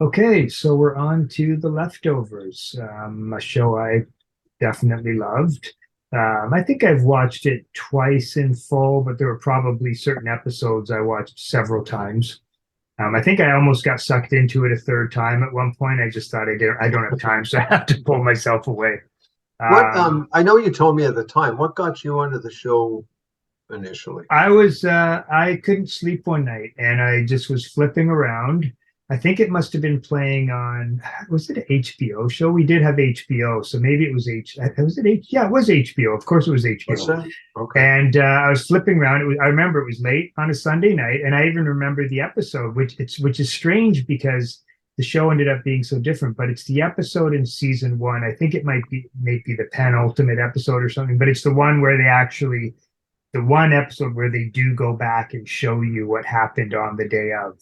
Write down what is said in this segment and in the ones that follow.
Okay, so we're on to The Leftovers, a show I definitely loved. I think I've watched it twice in full, but there were probably certain episodes I watched several times. I think I almost got sucked into it a third time at one point. I just thought I don't have time, so I have to pull myself away. What Um, I know you told me at the time, what got you onto the show initially? I couldn't sleep one night and I just was flipping around. I think it must have been playing on, was it an HBO show? We did have HBO, so maybe it was was it yeah, it was HBO. Of course it was What's HBO. that? Okay. And I was flipping around. I remember it was late on a Sunday night, and I even remember the episode, which is strange because the show ended up being so different. But it's the episode in season one. I think it might be the penultimate episode or something. But it's the one where they actually the one episode where they do go back and show you what happened on the day of.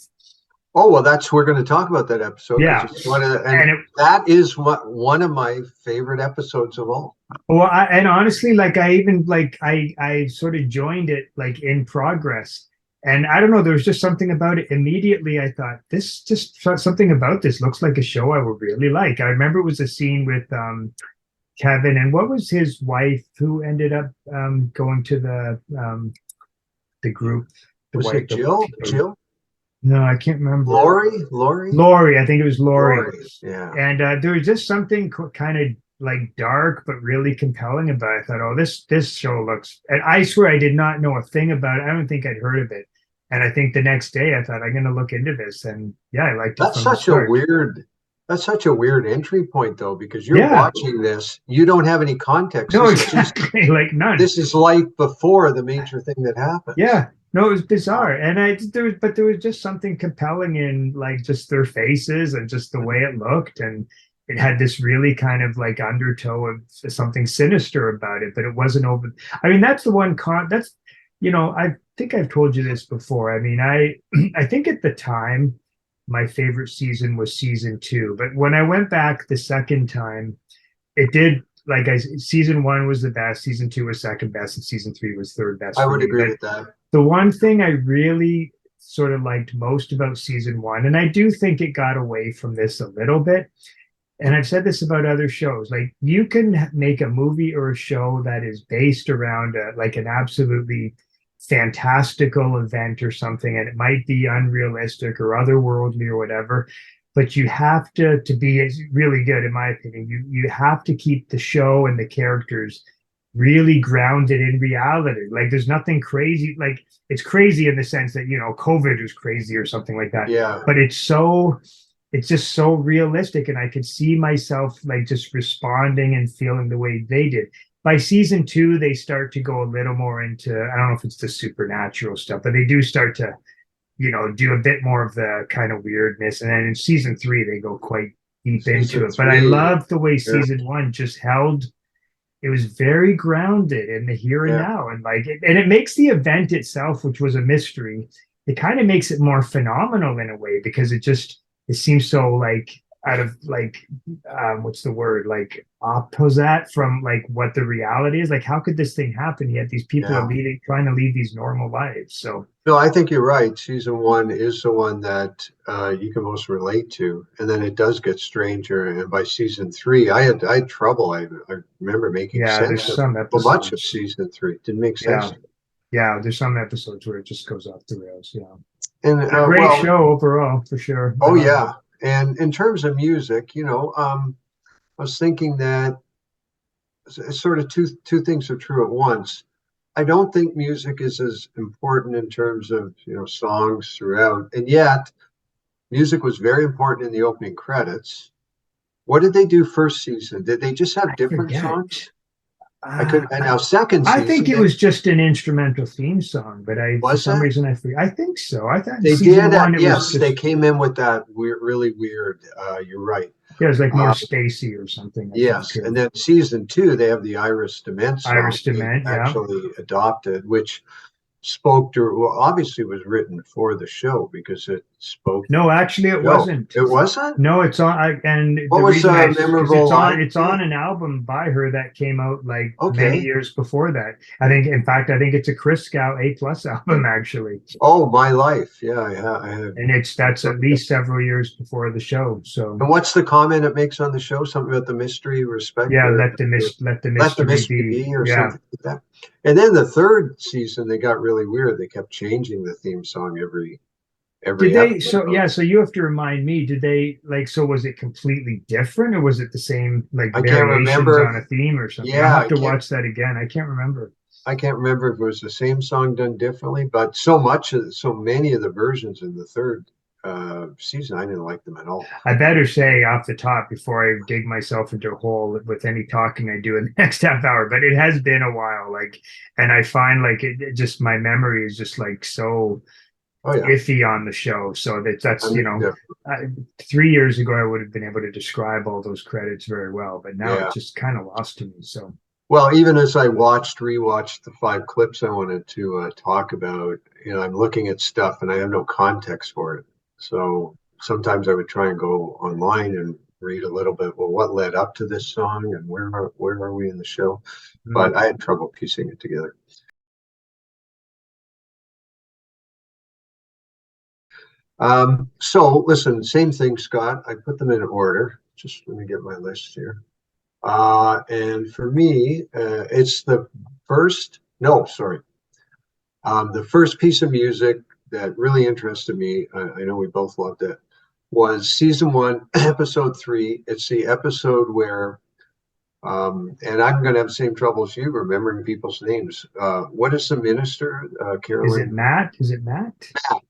Oh, well, we're going to talk about that episode because Yeah, it's one of and and it, that is one of my favorite episodes of all. and honestly, like I even like I sort of joined it like in progress, and I don't know, there was just something about it. Immediately, I thought this just something about this looks like a show I would really like. I remember it was a scene with Kevin and what was his wife who ended up going to the group, the Was wife, it Jill? Jill? no, I can't remember. Lori? Lori? Lori, I think it was Lori. Lori. Yeah. And there was just something kind of like dark but really compelling about it. I thought, oh, this show looks. And I swear I did not know a thing about it. I don't think I'd heard of it. And I think the next day I thought I'm going to look into this. And yeah, I liked it That's from the such a start. weird that's such a weird entry point though, because you're Yeah, watching this, you don't have any context. no, This is just exactly, like none. this is life before the major thing that happens. Yeah, no, it was Wow. bizarre, and there was just something compelling in like just their faces and just the way it looked, and it had this really kind of like undertow of something sinister about it, but it wasn't over. I mean, that's the one that's I think I've told you this before. I mean, I think at the time my favorite season was season two, but when I went back the second time, it did like season one was the best, season two was second best, and season three was third best I for would me. agree But with that. the one thing I really sort of liked most about season one, and I do think it got away from this a little bit, and I've said this about other shows, like you can make a movie or a show that is based around like an absolutely fantastical event or something, and it might be unrealistic or otherworldly or whatever, but you have to be really good, in my opinion. You have to keep the show and the characters really grounded in reality. Like there's nothing crazy. Like it's crazy in the sense that COVID was crazy or something like that, Yeah. but it's just so realistic, and I could see myself like just responding and feeling the way they did. By season two, they start to go a little more into, I don't know if it's the supernatural stuff, but they do start to do a bit more of the kind of weirdness. And then in season three, they go quite deep into Season it. But I three. love the way Yeah. season one just held. It was very grounded in the here and Yeah. now, and and it makes the event itself, which was a mystery, it kind of makes it more phenomenal in a way because it seems so like out of like what's the word, like opposite from like what the reality is. Like how could this thing happen, yet these people are Yeah. leading trying to lead these normal lives? So No, I think you're right. Season one is the one that you can most relate to, and then it does get stranger. And by season three, I had trouble. I remember making yeah, sense there's of some so much of episodes. season three. Didn't make sense Yeah, to me. yeah, there's some episodes where it just goes off the rails. Yeah, And but a great well, show overall for sure. I oh loved it. yeah. And in terms of music, I was thinking that it's sort of two things are true at once. I don't think music is as important in terms of songs throughout, and yet music was very important in the opening credits. What did they do first season? Did they just have I different forget. songs? I could, and now second I think season, it was just an instrumental theme song, but for was some that? reason I think so. I thought in They season did. one it was Yes, they just, came in with that weird, really weird. You're right. it was like more Uh, spacey or something, I think. yes, and then season two, they have the Iris Dement song Iris they Dement, yeah. actually adopted, which spoke to, well, obviously was written for the show because spoke No, actually, it show. wasn't. It wasn't? No, it's on. And What the was reason a because memorable line? it's on an album by her that came out like many Okay. years before that. I think, in fact, I think it's a Chris Scout A plus album actually, Oh, My Life. Yeah, I have. and it's that's at least several years before the show. So And what's the comment it makes on the show? Something about the mystery, respect, yeah, or let the let the mystery mystery be. be, or Yeah. something like that. And then the third season, they got really weird. They kept changing the theme song Did every they? So episode. yeah. So you have to remind me. Did they like? So was it completely different, or was it the same like I can't variations remember. on a theme or something? I'll Yeah, have to watch that again. I can't remember. I can't remember if it was the same song done differently, but so many of the versions in the third season, I didn't like them at all. I better say off the top before I dig myself into a hole with any talking I do in the next half hour, but it has been a while. Like, and I find like it just my memory is just like so Oh yeah, iffy on the show. So that's I mean, I, 3 years ago I would have been able to describe all those credits very well, but now yeah. it's just kind of lost to me. So Well, even as I rewatched the 5 clips I wanted to talk about, I'm looking at stuff and I have no context for it. So sometimes I would try and go online and read a little bit. Well, what led up to this song and where are we in the show? mm, But I had trouble piecing it together. So listen, same thing, Scott. I put them in order. Just let me get my list here. And for me, it's no, sorry. The first piece of music that really interested me, I know we both loved it, was season one, episode 3. It's the episode where, and I'm going to have the same trouble as you remembering people's names. What is the minister, is it Carolyn? Matt? Is it Matt?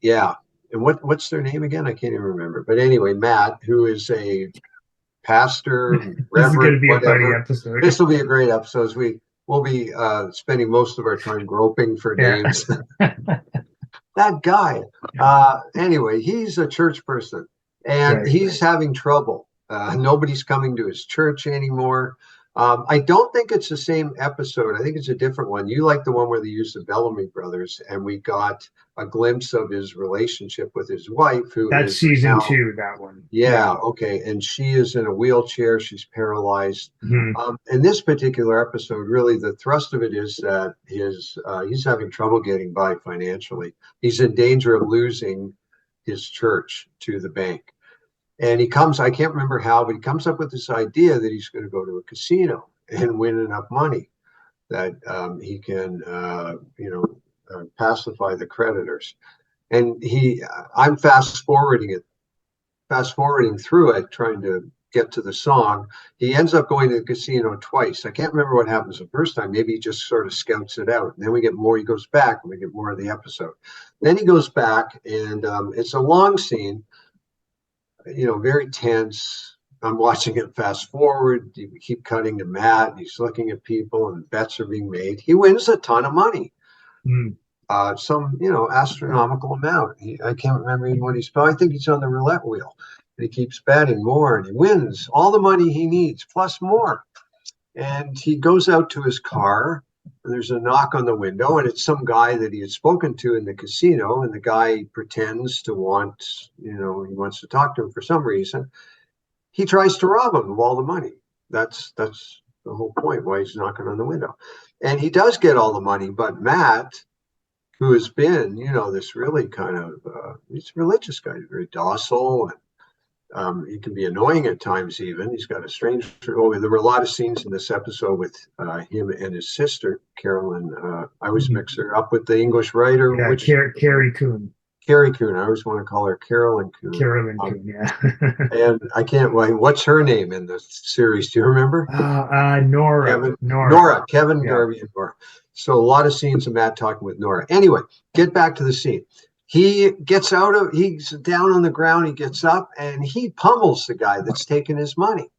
Yeah. And what's their name again? I can't even remember. But anyway, Matt, who is a pastor, This is going reverend, to be a funny whatever. episode. This will be a great episode. As we'll be spending most of our time groping for Yeah. names. That guy. Anyway, he's a church person and Right. he's having trouble. Nobody's coming to his church anymore. I don't think it's the same episode. I think it's a different one. You like the one where they used the Bellamy brothers, and we got a glimpse of his relationship with his wife, who That's is season now, two, that one. yeah, okay. And she is in a wheelchair. She's paralyzed. Mhm. In this particular episode, really the thrust of it is that he's having trouble getting by financially. He's in danger of losing his church to the bank. And I can't remember how, but he comes up with this idea that he's going to go to a casino and win enough money that he can, pacify the creditors. And I'm fast forwarding through it, trying to get to the song. He ends up going to the casino twice. I can't remember what happens the first time. Maybe he just sort of scouts it out. And then we get more. He goes back and we get more of the episode. Then he goes back and it's a long scene, very tense. I'm watching it fast forward. You keep cutting to Matt. He's looking at people and bets are being made. He wins a ton of money. Mm. Some astronomical amount. I can't remember even what he's. I think he's on the roulette wheel, and he keeps betting more, and he wins all the money he needs plus more. And he goes out to his car, and there's a knock on the window, and it's some guy that he had spoken to in the casino, and the guy pretends to he wants to talk to him for some reason. He tries to rob him of all the money. That's the whole point why he's knocking on the window, and he does get all the money, but Matt, who has been, this really kind of, he's a religious guy, very docile, and he can be annoying at times even. He's got a strange, there were a lot of scenes in this episode with him and his sister, Carolyn. I always Mhm. mix her up with the English writer, Yeah, which Carrie Coon, Carrie Coon. I always want to call her Carolyn Coon. Carolyn Coon. Yeah. And I can't, what's her name in the series? Do you remember? Nora. Kevin, Nora. Nora, Kevin Yeah. Garvey and Nora. So a lot of scenes of Matt talking with Nora. Anyway, get back to the scene. He's down on the ground, he gets up and he pummels the guy that's taking his money.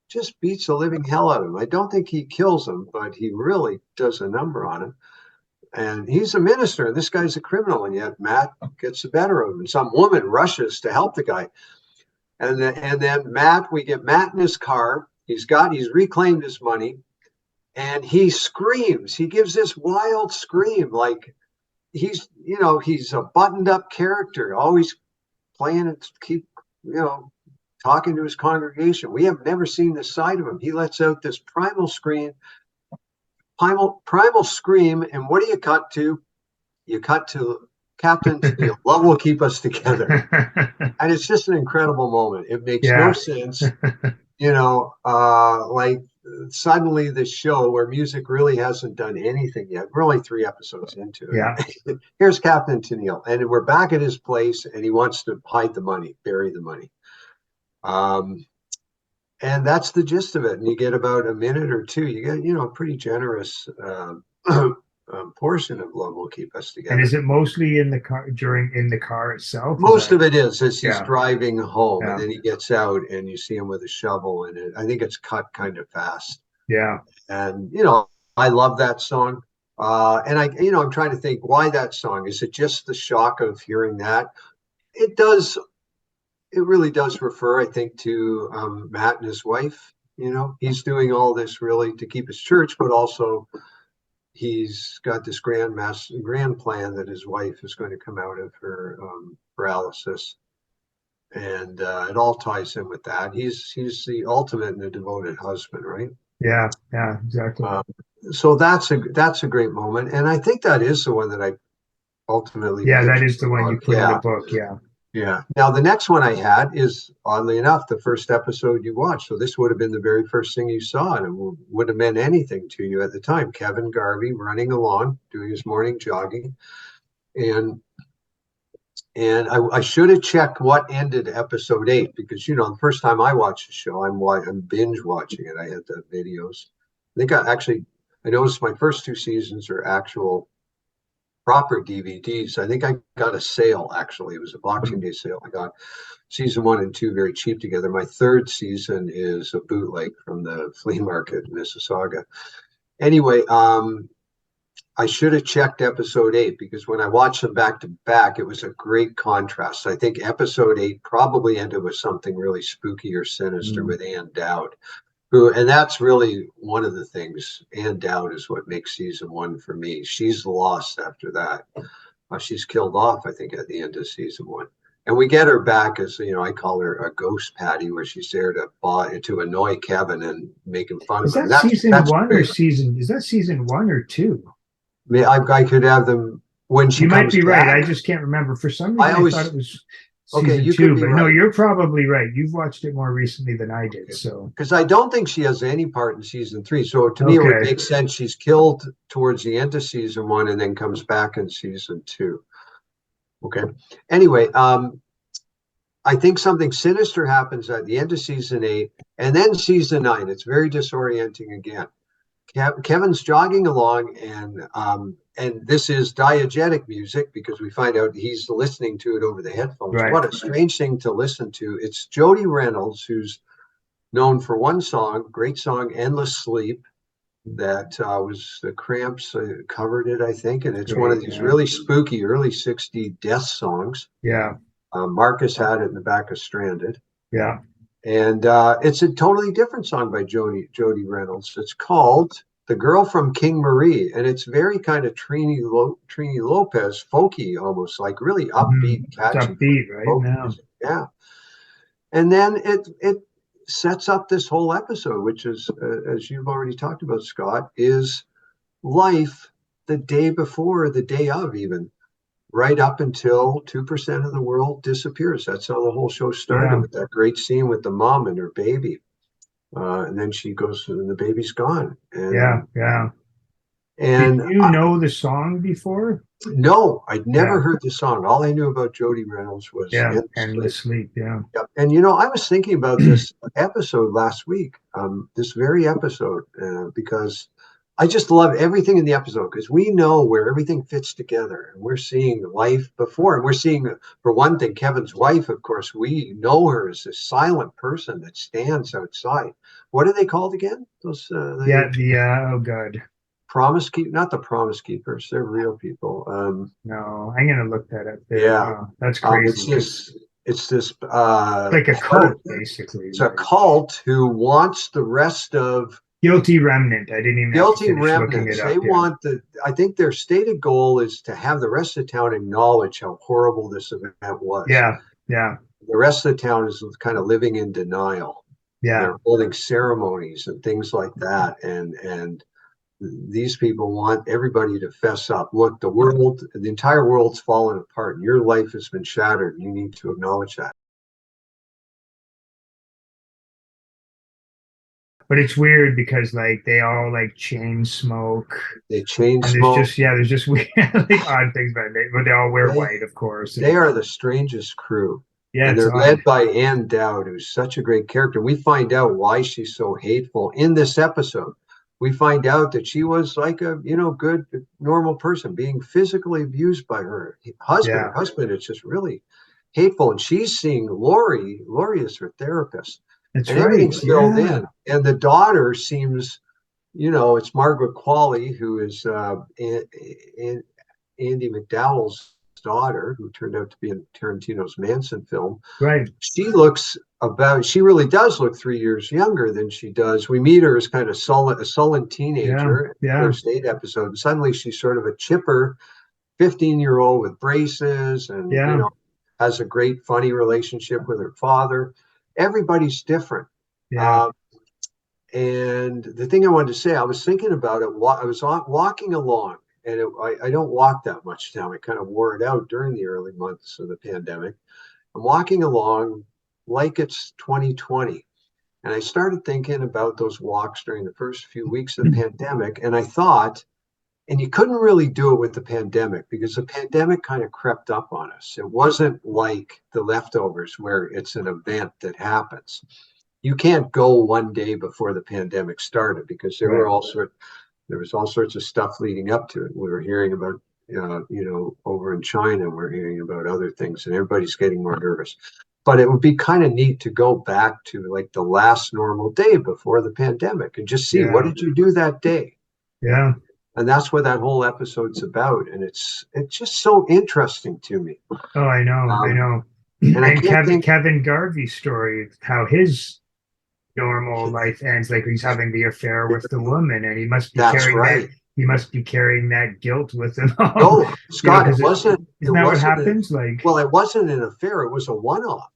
Just beats the living hell out of him. I don't think he kills him, but he really does a number on him. And he's a minister. This guy's a criminal, and yet Matt gets the better of him. And some woman rushes to help the guy. And then we get Matt in his car. He's reclaimed his money, and he screams. He gives this wild scream, like he's a buttoned up character, always playing and keep, talking to his congregation. We have never seen this side of him. He lets out this primal scream, primal scream, and what do you cut to? You cut to Captain Tennille. Love will keep us together. And it's just an incredible moment. It makes no sense. Like suddenly this show where music really hasn't done anything yet. We're only 3 episodes into it. Yeah. Here's Captain Tennille, and we're back at his place, and he wants to hide the money, bury the money. And that's the gist of it. And you get about a minute or two. You get, a pretty generous portion of Love Will Keep Us Together. And is it mostly in the car in the car itself? Most of it is as he's driving home, Yeah. and then he gets out and you see him with a shovel, and I think it's cut kind of fast. Yeah. And I love that song. And I'm trying to think why that song. Is it just the shock of hearing that? It does. It really does refer, I think, to Matt and his wife. He's doing all this really to keep his church, but also he's got this grand plan that his wife is going to come out of her paralysis, and it all ties in with that. He's the ultimate and a devoted husband, right? Yeah, exactly. So that's a great moment, and I think that is the one that I ultimately. Yeah, that is the one you put in the book. Yeah. Yeah. Now, the next one I had is, oddly enough, the first episode you watched. So this would have been the very first thing you saw, and it would have meant anything to you at the time. Kevin Garvey running along, doing his morning jogging. And I should have checked what ended episode 8, because, the first time I watched the show, I'm binge watching it. I had the videos. I think I noticed my first 2 seasons are actual proper DVDs. I think I got a sale, actually. It was a Boxing Day sale. I got season 1 and 2 very cheap together. My 3rd season is a bootleg from the flea market in Mississauga. Anyway, I should have checked episode 8, because when I watched them back to back, it was a great contrast. I think episode 8 probably ended with something really spooky or sinister with Ann Dowd. And that's really one of the things. Ann Dowd is what makes season 1 for me. She's lost after that. She's killed off, I think, at the end of season 1. And we get her back as, I call her a ghost Patty, where she's there to annoy Kevin and make him fun of him. Is that season 1 or season? Is that season 1 or 2? I could have them when she. You comes might be back. Right. I just can't remember. For some reason, I thought it was. Okay, you 2, could be but right. No, you're probably right. You've watched it more recently than I did, so. Because I don't think she has any part in season 3. So to me, it would make sense. She's killed towards the end of season 1 and then comes back in season 2. Okay. Anyway, I think something sinister happens at the end of season 8, and then season 9. It's very disorienting again. Kevin's jogging along, and this is diegetic music, because we find out he's listening to it over the headphones. Right. What a strange thing to listen to. It's Jody Reynolds, who's known for one song, great song, Endless Sleep, that was the Cramps covered it, I think, and it's one of these really spooky early 60s death songs. Yeah. Marcus had it in the back of Stranded. Yeah. And it's a totally different song by Jody Reynolds. It's called The Girl from King Marie, and it's very kind of Trini Lopez, folky almost, like really upbeat, catchy. Upbeat, right? Now. Yeah. And then it sets up this whole episode, which is, as you've already talked about, Scott, is life the day before, the day of even. Right up until 2% of the world disappears. That's how the whole show started, with that great scene with the mom and her baby. And then she goes, and the baby's gone. And, yeah. And did you know the song before? No, I'd never heard the song. All I knew about Jody Reynolds was Endless Sleep. Yeah. And I was thinking about this episode last week, this very episode, because I just love everything in the episode, because we know where everything fits together, and we're seeing life before, and we're seeing, for one thing, Kevin's wife. Of course, we know her as this silent person that stands outside. What are they called again? Those oh God, not the Promise Keepers. They're real people. No, I'm gonna look that up. Yeah, that's crazy. It's this like a cult, basically. It's a cult who wants the rest of. Guilty remnant. I didn't even. Guilty remnants. They want I think their stated goal is to have the rest of town acknowledge how horrible this event was. Yeah. Yeah. The rest of the town is kind of living in denial. Yeah. They're holding ceremonies and things like that, and these people want everybody to fess up. Look, the entire world's fallen apart, and your life has been shattered. You need to acknowledge that. But it's weird because like they all like chain smoke, They chain and there's smoke. just yeah, there's just weird like odd things about it. But they all wear They white, of course. they And are the strangest crew. yeah, And it's they're odd. led by Ann Dowd, who's such a great character. We find out why she's so hateful in this episode. We find out that she was like a, good, normal person being physically abused by her husband. Her Yeah, husband is just really hateful. And she's seeing Lori. Lori is her therapist. that's And right. everything's filled Yeah, in. And the daughter seems, it's Margaret Qualley, who is Andy McDowell's daughter, who turned out to be in Tarantino's Manson film. right. She really does look 3 years younger than she does. We meet her as kind of a sullen Yeah, teenager in the yeah, first 8 episodes. And suddenly she's sort of a chipper 15-year-old with braces and, yeah, has a great, funny relationship with her father. Everybody's different. yeah, Um, and the thing I wanted to say, I was thinking about it. I was walking along, and I don't walk that much now. I kind of wore it out during the early months of the pandemic. I'm walking along like it's 2020. And I started thinking about those walks during the first few weeks of the pandemic. And I thought, and you couldn't really do it with the pandemic because the pandemic kind of crept up on us. It wasn't like the leftovers where it's an event that happens. You can't go one day before the pandemic started because right. there was all sorts of stuff leading up to it. We were hearing about over in China, we're hearing about other things, and everybody's getting more nervous. But it would be kind of neat to go back to like the last normal day before the pandemic and just see what Yeah, did you do that day. yeah. And that's what that whole episode's about. And it's just so interesting to me. Oh, I know, I Um, know. and I And can't think. Kevin Garvey's story, how his normal life ends, like he's having the affair with the woman, and That's right. he must be carrying that guilt with him. No, You know, Scott, because it isn't that what wasn't happens? Like well, it wasn't an affair. It was a one-off.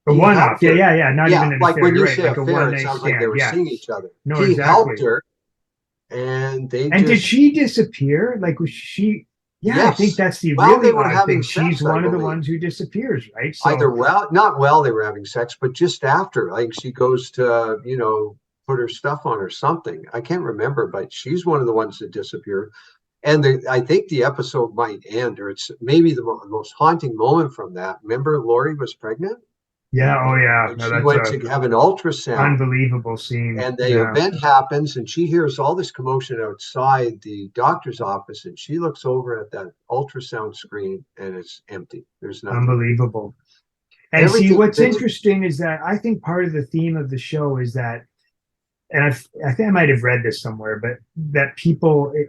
a He one-off. helped Yeah, her. yeah, yeah. Not Yeah, even an like affair. when You're you right. say Like a affair, one it night sounds like they stand. were Yeah. seeing each other. No, He helped exactly. her, and they And did just she disappear? Like was she? Yeah, I think yes. that's the Well, they really were odd having thing. She's sex, I one of the believe. ones who disappears, right? Either So not while they were having sex, but just after. Like she goes to, put her stuff on or something. I can't remember, but she's one of the ones that disappeared. And I think the episode might end, or it's maybe the most haunting moment from that. Remember, Lori was pregnant yeah, oh yeah. and No, she that's went a to have an ultrasound, unbelievable scene. and the Yeah, event happens, and she hears all this commotion outside the doctor's office, and she looks over at that ultrasound screen, and it's empty. There's nothing. unbelievable. And see, Everything what's fits. interesting is that I think part of the theme of the show is that, and I think I might have read this somewhere, but that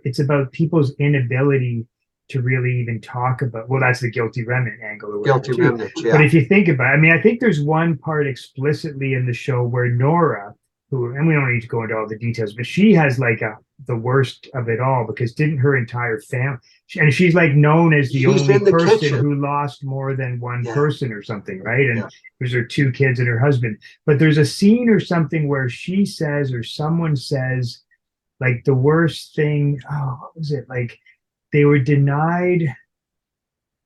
it's about people's inability to really even talk about, well, that's the guilty remnant angle or whatever, Guilty too. remnants, But yeah. if you think about it, I mean, I think there's one part explicitly in the show where Nora, who, and we don't need to go into all the details, but she has like the worst of it all because didn't her entire family, and she's like known as the She's only in the person kitchen. who lost more than one Yeah, person or something, right? And yeah. there's her two kids and her husband. But there's a scene or something where she says, or someone says, like the worst thing. Oh, what was it? Like they were denied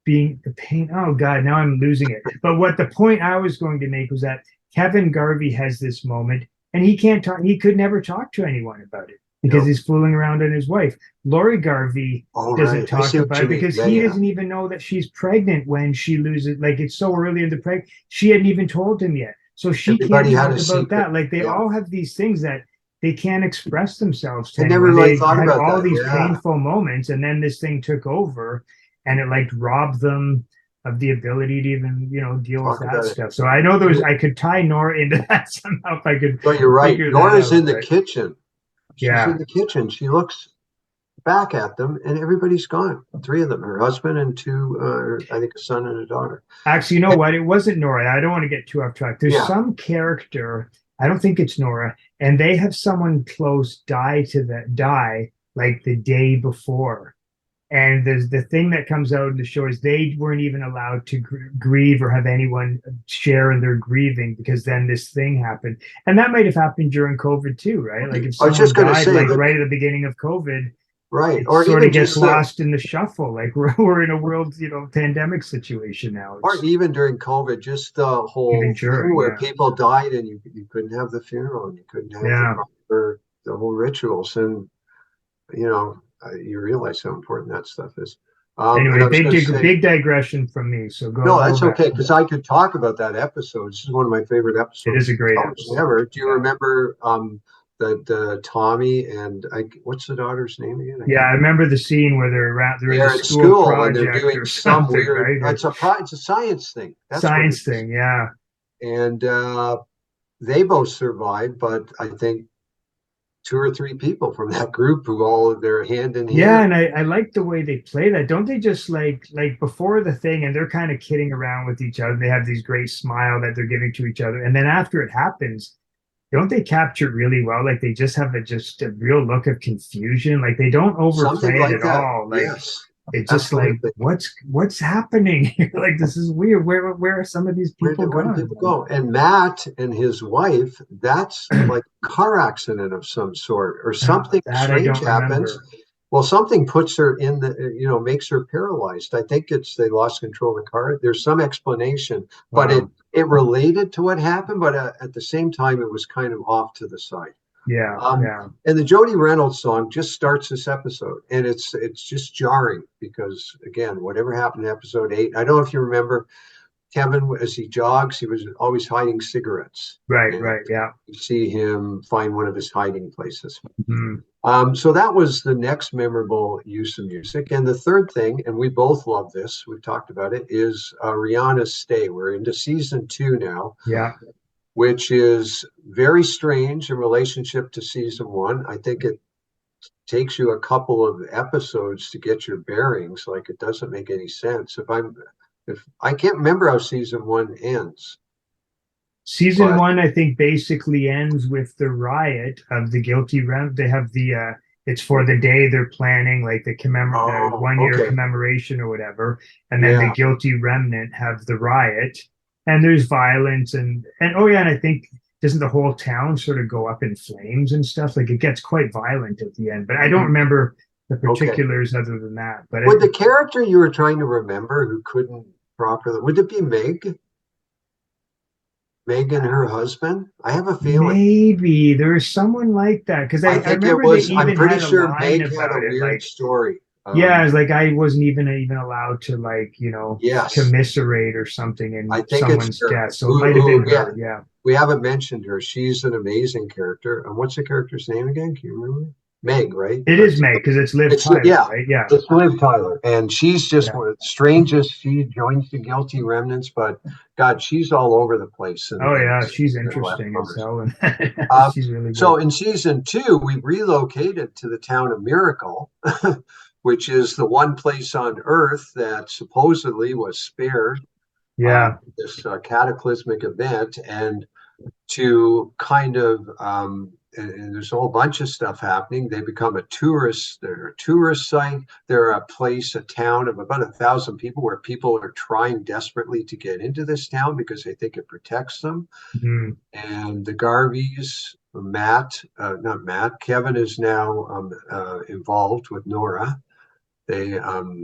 being the pain. Oh God, now I'm losing it. But what the point I was going to make was that Kevin Garvey has this moment and he can't talk, he could never talk to anyone about it because No. he's fooling around on his wife. Laurie Garvey All doesn't right. I talk see what about you it mean. because Yeah, he yeah. doesn't even know that she's pregnant when she loses. Like it's so early in the pregnancy, she hadn't even told him yet. So she can't Everybody had talk a about secret. that. Like they Yeah. all have these things that they can't express themselves to I never anyone. really They thought had about all that. these Yeah. painful moments, and then this thing took over, and it like robbed them of the ability to even deal with Talk that about it. stuff. So I know I could tie Nora into that somehow if I could But you're right. figure that Nora's out. in the But kitchen. She's yeah, in the kitchen. She looks back at them, and everybody's gone. Three of them: her husband and two, I think, a son and a daughter. actually, you know what? It wasn't Nora. I don't want to get too off track. There's Yeah. some character. I don't think it's Nora, and they have someone close die like the day before. And there's the thing that comes out in the show is they weren't even allowed to grieve or have anyone share in their grieving because then this thing happened. And that might have happened during COVID too, right? Like Right. if I was someone just going to died say like that, right at the beginning of COVID, right. it Or sort even of gets just the, lost in the shuffle. Like we're in a world, pandemic situation now. or It's even during COVID, just the even whole thing during, where yeah. people died and you couldn't have the funeral and you couldn't have Yeah. the whole rituals. And, you realize how important that stuff is. And Anyway, I was going to say, big digression from me. So no, go that's back. okay because I could talk about that episode. This is one of my favorite It is episodes a of great television episode. ever. Do you Yeah. remember that Tommy and what's the daughter's name again? I Yeah, I can't. remember the scene where they're in the They're at school school and they're project doing or some something, weird. right? Or It's a science thing. That's what it science is. thing. Yeah. And they both survived, but I think two or three people from that group who all they're hand in Yeah, hand. and I like the way they play that. Don't they just like before the thing and they're kind of kidding around with each other. They have these great smile that they're giving to each other. And then after it happens, don't they capture it really well? Like they just have just a real look of confusion. Like they don't Something overplay it like at that. all. Like Yes, it's just like absolutely. what's happening here? Like this is weird. Where are some of these people Where do gone? people go? And Matt and his wife, that's like a car accident of some sort, or something That I strange don't happens. remember. Well, something puts her in makes her paralyzed. I think it's they lost control of the car. There's some explanation, but Wow. it related to what happened, but at the same time, it was kind of off to the side. Yeah, Um, yeah. and the Jody Reynolds song just starts this episode, and it's just jarring because again, whatever happened in episode 8, I don't know if you remember Kevin, as he jogs, he was always hiding cigarettes. Right, And right. Yeah. you see him find one of his hiding places. Mhm. So that was the next memorable use of music. And the third thing, and we both love this, we've talked about it, is Rihanna's Stay. We're into season 2 now, Yeah. which is very strange in relationship to season 1. I think it takes you a couple of episodes to get your bearings. Like it doesn't make any sense. If I can't remember how season 1 ends, Season but one, I think, basically ends with the riot of the guilty rem. They have it's for the day they're planning, like the oh, 1 year okay. commemoration or whatever, and then the Yeah. guilty remnant have the riot, and there's violence and oh yeah, and I think doesn't the whole town sort of go up in flames and stuff? Like it gets quite violent at the end, but I don't remember the Okay. particulars other than that. But Would the character you were trying to remember who couldn't properly, would it be Meg? Meg and her husband? I have a feeling. maybe there's someone like that because I I think it remember they was, I'm even pretty had a sure line Meg had a about it. weird Like, story. yeah, it's like I wasn't even allowed to Yes, commiserate or something I in think it's someone's her. death. So it might have been Yeah, her. Yeah. we haven't mentioned her. She's an amazing character. And what's the character's name again? Can you remember? Meg, right? It is Meg because it's Liv It's Tyler, yeah, right? Yeah. it's Liv Tyler, and she's just Yeah. one of the strangest. She joins the guilty remnants, but God, she's all over the place Oh in yeah, this she's in interesting as leftovers. hell and Um, she's really so good. in season 2, we relocated to the town of Miracle, which is the one place on Earth that supposedly was spared Yeah. this cataclysmic event, and to kind of and there's a whole bunch of stuff happening. They become a tourist. They're a tourist site. They're a place, a town of about 1,000 people, where people are trying desperately to get into this town because they think it protects them. Mhm. And the Garveys, not Matt, Kevin is now involved with Nora. They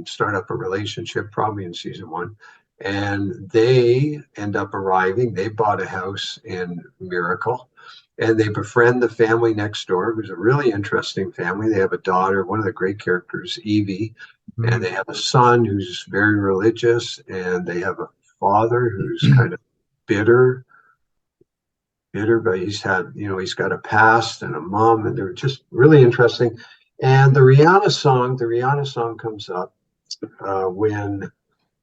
start up a relationship probably in season 1, and they end up arriving. They bought a house in Miracle, and they befriend the family next door, who's a really interesting family. They have a daughter, one of the great characters, Evie, and Mhm. they have a son who's very religious, and they have a father who's kind of bitter, but he's got a past and a mom, and they're just really interesting. And the Rihanna song comes up when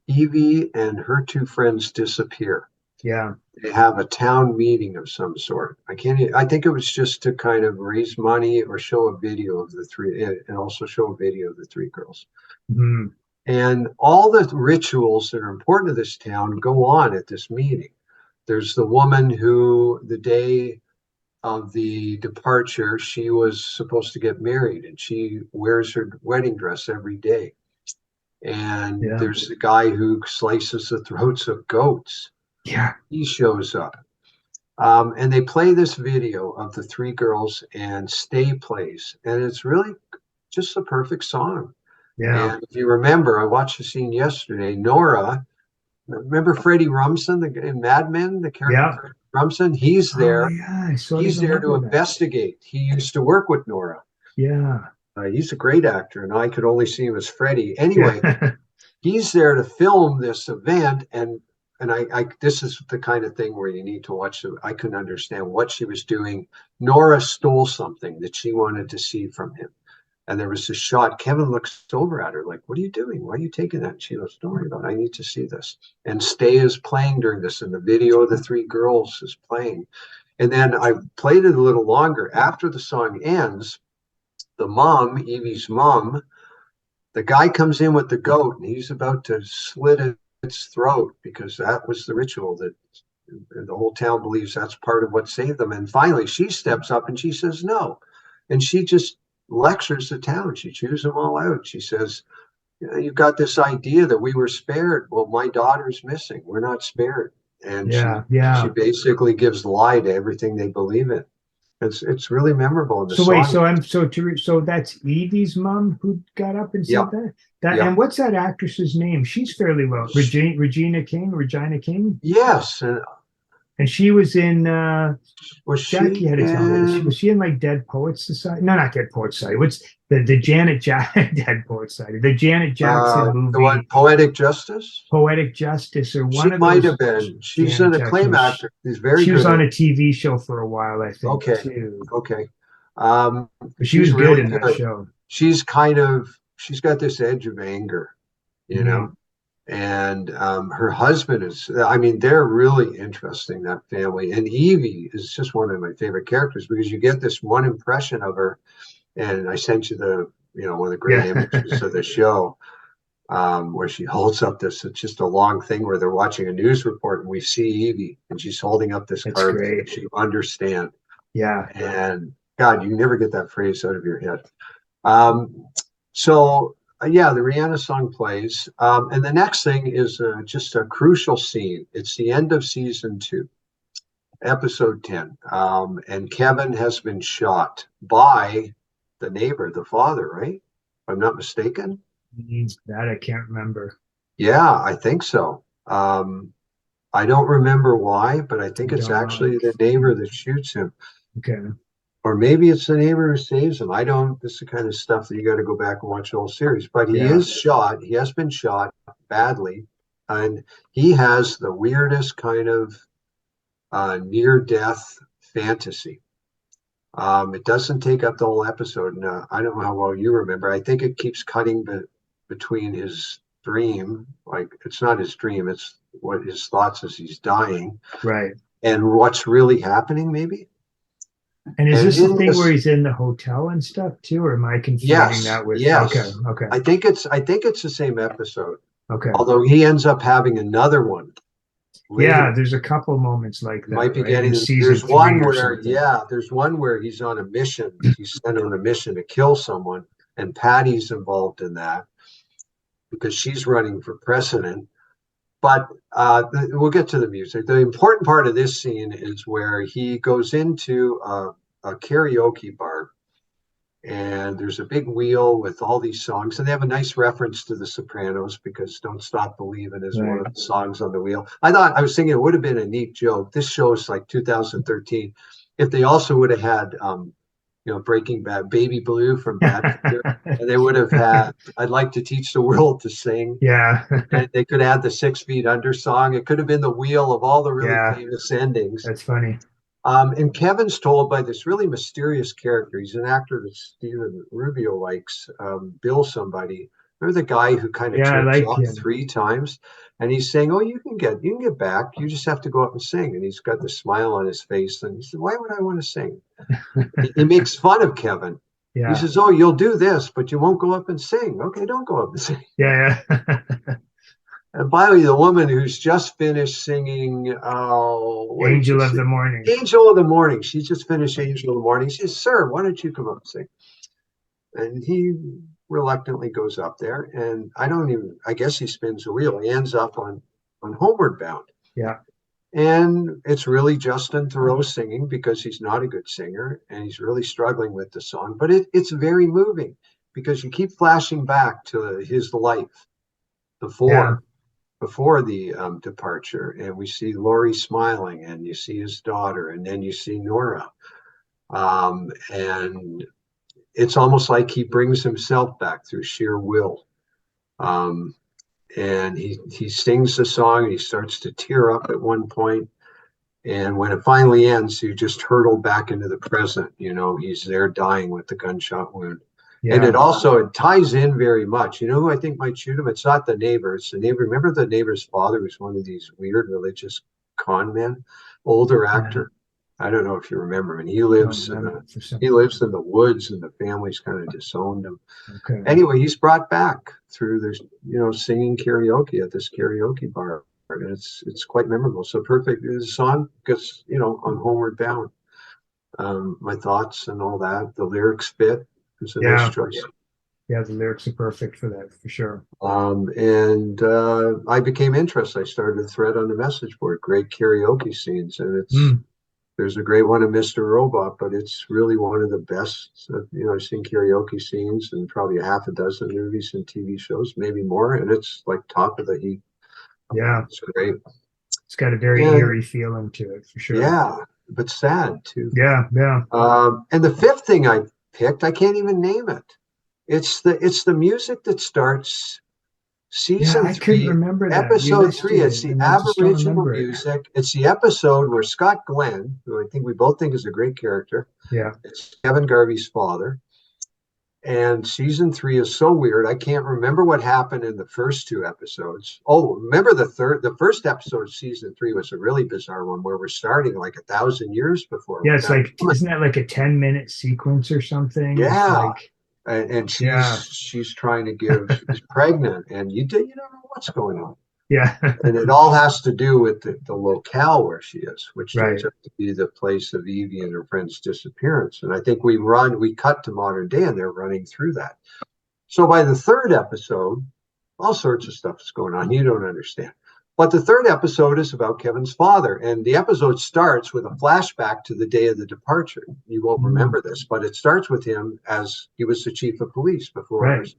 Evie and her two friends disappear. Yeah. They have a town meeting of some sort. I think it was just to kind of raise money or show a video of the three, and also show a video of the three girls. Mhm. And all the rituals that are important to this town go on at this meeting. There's the woman who, the day of the departure, she was supposed to get married and she wears her wedding dress every day. And Yeah. there's the guy who slices the throats of goats. Yeah. He shows up. And they play this video of the three girls and Stay plays. And it's really just a perfect song. Yeah. And if you remember, I watched the scene yesterday. Nora, remember Freddie Rumsen in Mad Men, the character Yeah. Freddie Rumsen? He's Oh there. yeah. I sort of He's there to remember that. investigate. He used to work with Nora. Yeah. He's a great actor, and I could only see him as Freddie. Anyway, Yeah. he's there to film this event, and I this is the kind of thing where you need to watch it. I couldn't understand what she was doing. Nora stole something that she wanted to see from him. And there was this shot. Kevin looks over at her like, "What are you doing? Why are you taking that?" And she goes, "Don't worry about it. I need to see this." And Stay is playing during this, and the video of the three girls is playing. And then I played it a little longer. After the song ends, the mom, Evie's mom, the guy comes in with the goat, and he's about to slit its throat because that was the ritual that the whole town believes that's part of what saved them. And finally, she steps up and she says no. And she just lectures the town. She chews them all out. She says, "You've got this idea that we were spared. Well, my daughter's missing. We're not spared." And she Yeah. she Yeah. basically gives lie to everything they believe in. It's really memorable in the So wait, song. so that's Evie's mom who got up and Yeah, said that? That yeah. and what's that actress's name? She's fairly well. Regina King. Yes. And And she was in was Jackie she had to tell me this. in Was she in like Dead Poets Society? No, not Dead Poets Society. What's the Janet Dead Poets Society? The Janet Jackson the one movie, Poetic Justice? Poetic Justice, or She one of might have those been. She's Janet an Jackson. acclaimed actor. She's very She was good on at. a TV show for a while, I think, Okay, too. okay. Um, But she she's was good really in that good. show. She's got this edge of anger, you know. Mhm. And her husband is, I mean, they're really interesting, that family. And Evie is just one of my favorite characters because you get this one impression of her. And I sent you one of the great Yeah, images of the show where she holds up this, it's just a long thing where they're watching a news report and we see Evie and she's holding up this that's card that great. makes you understand. Yeah, And God, you never get that phrase out of your head. So the Rihanna song plays. And the next thing is just a crucial scene. It's the end of season 2, episode 10. And Kevin has been shot by the neighbor, the father, right? If I'm not mistaken. that I can't remember. Yeah, I think so. I don't remember why, but I I think it's don't know. actually the neighbor that shoots him. Okay. Or maybe it's the neighbor who saves him. I don't, this is the kind of stuff that you got to go back and watch the whole series. But he Yeah. is shot. He has been shot badly. And he has the weirdest kind of near death fantasy. It doesn't take up the whole episode. And I don't know how well you remember. I think it keeps cutting between his dream, like it's not his dream, it's what his thoughts as he's dying, Right. and what's really happening, maybe. And is And this the in thing where this, he's in the hotel and stuff too, or am I confusing yes, that with? Okay. yes, Okay. I think it's the same episode. Okay. Although he ends up having another one Yeah, later. there's a couple moments like You that, might be right? In getting. season There's three one or where, something. yeah, there's one where he's on a mission. He's sent on a mission to kill someone, and Patty's involved in that because she's running for president. But we'll get to the music. The important part of this scene is where he goes into a karaoke bar, and there's a big wheel with all these songs, and they have a nice reference to The Sopranos because "Don't Stop Believin'" is one Right. of the songs on the wheel. I was thinking it would have been a neat joke. This show is like 2013. If they also would have had, Breaking Bad, Baby Blue from Badfinger, and they would have had "I'd Like to Teach the World to Sing." Yeah. And they could add the 6 Feet Under song. It could have been the wheel of all the really Yeah. famous endings. That's funny. And Kevin's told by this really mysterious character. He's an actor that Steven Rubio likes, Bill somebody. Remember the guy who kind of Yeah, I turns like up him. 3 times, and he's saying, "Oh, you can get back. You just have to go up and sing." And he's got this smile on his face, and he said, "Why would I want to sing?" He makes fun of Kevin. He Yeah. says, "Oh, you'll do this, but you won't go up and sing." Okay, don't go up and sing. Yeah. Yeah. And by the way, the woman who's just finished singing, what did she Angel of sing? the Morning. Angel of the Morning. She's just finished Angel of the Morning. She says, "Sir, why don't you come up and sing?" And he reluctantly goes up there, and I guess he spins the wheel. He ends up on Homeward Bound. Yeah. And it's really Justin Thoreau singing because he's not a good singer and he's really struggling with the song. But it's very moving because you keep flashing back to his life Yeah. before the departure. And we see Laurie smiling and you see his daughter and then you see Nora. And it's almost like he brings himself back through sheer will. Um, and he sings the song and he starts to tear up at one point. And when it finally ends, you just hurtle back into the present. You know, he's there dying with the gunshot wound. And Yeah. it ties in very much. You know who I think might shoot him? It's not the neighbor. It's the neighbor. Remember the neighbor's father was one of these weird religious con men, older Yeah. actor. I don't know if you remember him. And I don't remember for some. he lives in the woods, and the family's kind of disowned him. Okay. Anyway, he's brought back through this, singing karaoke at this karaoke bar, and it's quite memorable. So perfect song because on Homeward Bound. My thoughts and all that. The lyrics fit. It's a nice Yeah. choice. Yeah. The lyrics are perfect for that for sure. And I became interested. I started a thread on the message board. Great karaoke scenes, and Mm. there's a great one of Mr. Robot, but it's really one of the best. I've seen karaoke scenes in probably a half a dozen movies and TV shows, maybe more, and it's like top of the heap. Yeah. It's great. It's got a very And eerie feeling to it for sure. yeah, but sad too. Yeah. Yeah. And the fifth thing I picked, I can't even name it. It's the music that starts Yeah. season I couldn't three, remember that. You episode three. listed It's it the and I just don't Aboriginal remember it. music. It's the episode where Scott Glenn, who I think we both think is a great character, Yeah. it's Kevin Garvey's father. And season three is so weird. I can't remember what happened in the first two episodes. Oh, remember the first episode of season three was a really bizarre one where we're starting like 1,000 years before Yeah. we It's found like, isn't that like a 10-minute sequence or something? It's yeah. like, And yeah. she's trying to she's pregnant and you don't know what's going on. Yeah. And it all has to do with the locale where she is, which Right. turns out to be the place of Evie and her friend's disappearance. And I think we cut to modern day and they're running through that. So by the third episode, all sorts of stuff is going on. You don't understand. But the third episode is about Kevin's father. And the episode starts with a flashback to the day of the departure. You won't Mm. remember this, but it starts with him as he was the chief of police Right.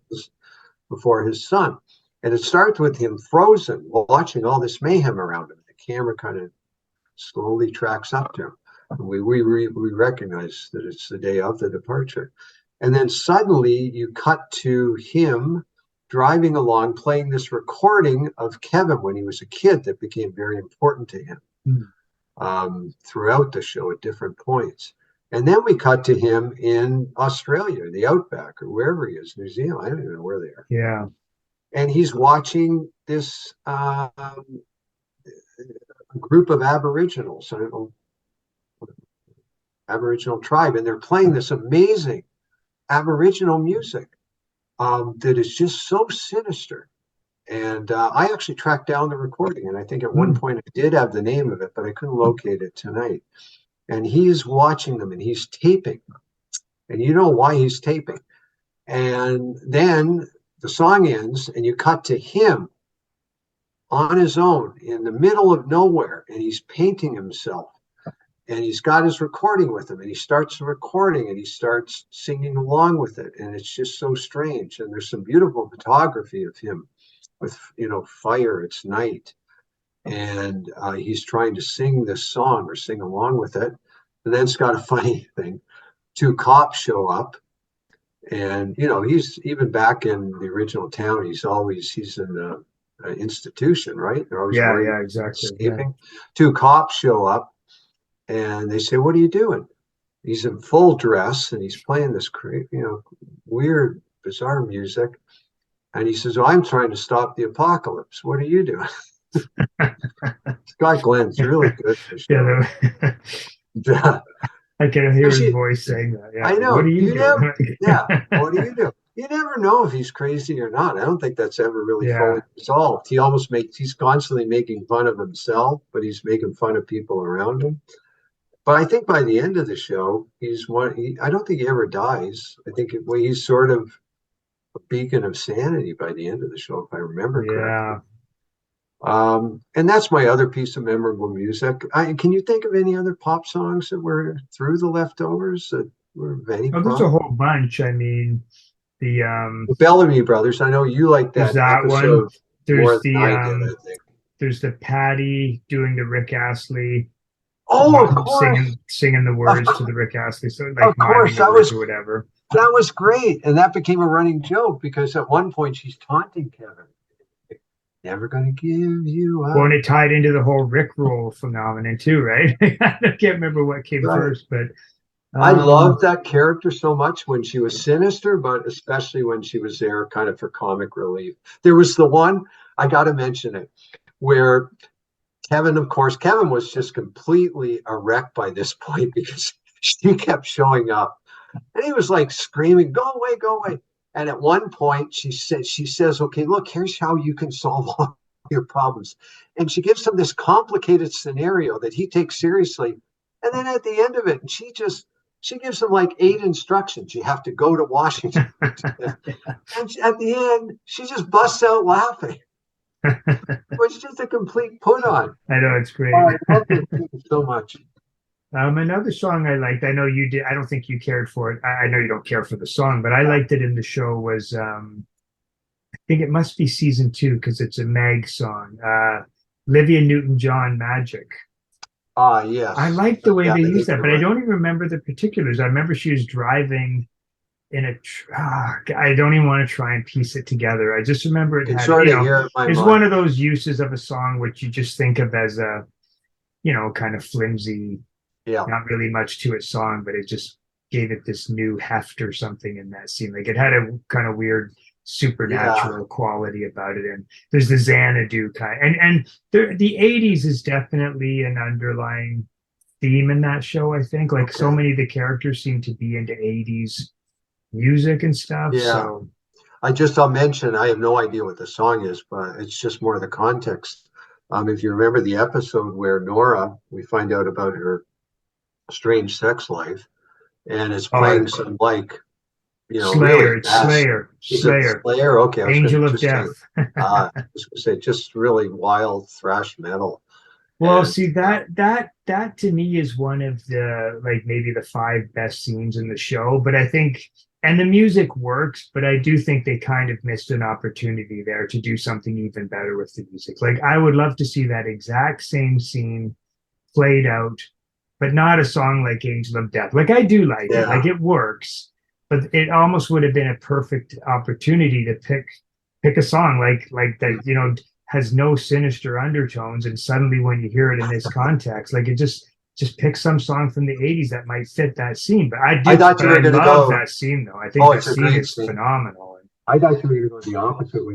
before his son. And it starts with him frozen, watching all this mayhem around him. The camera kind of slowly tracks up to him. And we recognize that it's the day of the departure. And then suddenly you cut to him driving along, playing this recording of Kevin when he was a kid that became very important to him throughout the show at different points. And then we cut to him in Australia, the Outback, or wherever he is, New Zealand. I don't even know where they are. Yeah. And he's watching this group of Aboriginals, I don't know, Aboriginal tribe, and they're playing this amazing Aboriginal music that is just so sinister. And I actually tracked down the recording, and I think at one point I did have the name of it, but I couldn't locate it tonight. And he's watching them, and he's taping, and you know why he's taping. And then the song ends, and you cut to him on his own in the middle of nowhere, and he's painting himself. And he's got his recording with him, and he starts the recording and he starts singing along with it. And it's just so strange. And there's some beautiful photography of him with, fire. It's night. And he's trying to sing this song or sing along with it. And then it's got a funny thing. Two cops show up. And, he's even back in the original town. He's in the institution, right? They're always Yeah. worried Yeah. about Exactly. escaping. Two cops show up. And they say, "What are you doing?" He's in full dress and he's playing this, weird, bizarre music. And he says, "Oh, I'm trying to stop the apocalypse. What are you doing?" Scott Glenn's really good for the show. Yeah. I can hear his She, voice saying that. Yeah. I Like, what know. are you doing? Yeah. What do you do? You never know if he's crazy or not. I don't think that's ever really fully Yeah. resolved. He's constantly making fun of himself, but he's making fun of people around him. But I think by the end of the show, I don't think he ever dies. I think he's sort of a beacon of sanity by the end of the show, if I remember correctly. Yeah. And that's my other piece of memorable music. Can you think of any other pop songs that were through the leftovers that were of any Oh, there's a prop? whole bunch. I mean, the The Bellamy Brothers. I know you like there's that that one. episode more There's than I did, I think. there's the Patty doing the Rick Astley, Oh, of course. singing the Of words to course. the Rick Astley, so like Of miming course. the words or whatever. That was great. And that became a running joke because at one point she's taunting Kevin. Never gonna give you Well, and up. it tied into the whole Rick roll phenomenon too, right? I can't remember what came Right. first, but I loved um, that character so much when she was sinister, but especially when she was there kind of for comic relief. There was the one, I got to mention it, where Kevin, of course, Kevin was just completely a wreck by this point because she kept showing up. And he was like screaming, "Go away, go away." And at one point she says, "Okay, look, here's how you can solve all your problems." And she gives him this complicated scenario that he takes seriously. And then at the end of it, she gives him like 8 instructions. You have to go to Washington. And at the end, she just busts out laughing. It was just a complete put on. I know it's great. Oh, I love this so much. Another song I liked, I know you did, I don't think you cared for it. I know you don't care for the song, but I liked it in the show was, I think it must be season 2 because it's a Meg song. Olivia Newton-John Magic. Ah, I yes. liked the way Yeah, they I used think that, you're but I right. don't even remember the particulars. I remember she was driving in I don't even want to try and piece it together. I just remember I it can had, sort of hear it in my it's one mind. of those uses of a song which you just think of as a, kind of flimsy, Yeah. not really much to its song, but it just gave it this new heft or something in that scene. Like it had a kind of weird Yeah. supernatural quality about it. And there's the Xanadu kind, the 80s is definitely an underlying theme in that show, I think. Like so Okay. many of the characters seem to be into 80s music and stuff. Yeah. So I'll mention, I have no idea what the song is, but it's just more the context. If you remember the episode where Nora, we find out about her strange sex life, and it's uh playing some like, really Slayer, it's fast. Slayer, Is it Slayer, Slayer? Okay, I was going to Angel of just say, Death. just really wild thrash metal. Well, And see that to me is one of the like maybe the 5 best scenes in the show. But I think and the music works, but I do think they kind of missed an opportunity there to do something even better with the music. Like I would love to see that exact same scene played out, but not a song like Angel of Death. Like I do like it, yeah, like it works, but it almost would have been a perfect opportunity to pick a song like that, has no sinister undertones, and suddenly when you hear it in this context, like it just pick some song from the 80s that might fit that scene. I thought But you I were going to love go, that scene though. I think oh, that it's a scene great is scene. phenomenal. I thought you were going to go the opposite way.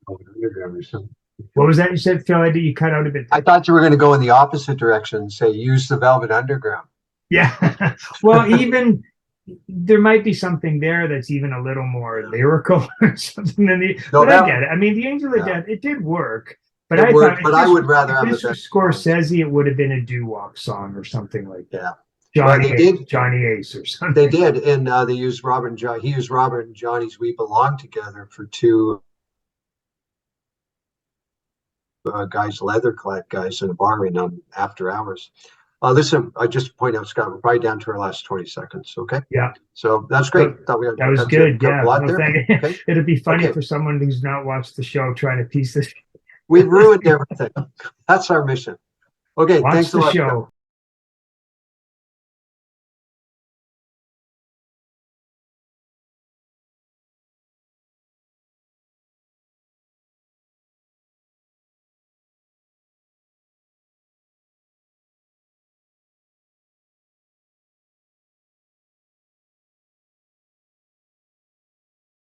Underground or something. What was that you said, Phil? You cut out a bit I there. thought you were going to go in the opposite direction and say use the Velvet Underground. Yeah. Well, even there might be something there that's even a little more Yeah. lyrical or something than No, but I that get it. I mean, the Angel of yeah, Death, it did work, but it I thought worked, but I would rather if have the this better was songs. Scorsese, it would have been a doo-wop song or something like that. Yeah. Well, Johnny Ace or they something. did, and they used Robert and John. He used Robert and Johnny's "We Belong Together" for two guys, leather clad guys in a bar in after hours. Listen, I just point out, Scott, we're probably down to our last 20 seconds. Okay. Yeah. So that's But great. Thought we that was got you good. got a Yeah. lot No, there. thank you. Okay. It'd be funny Okay. for someone who's not watched the show trying to piece this. We've ruined everything. That's our mission. Okay. Watch Thanks a the lot. show.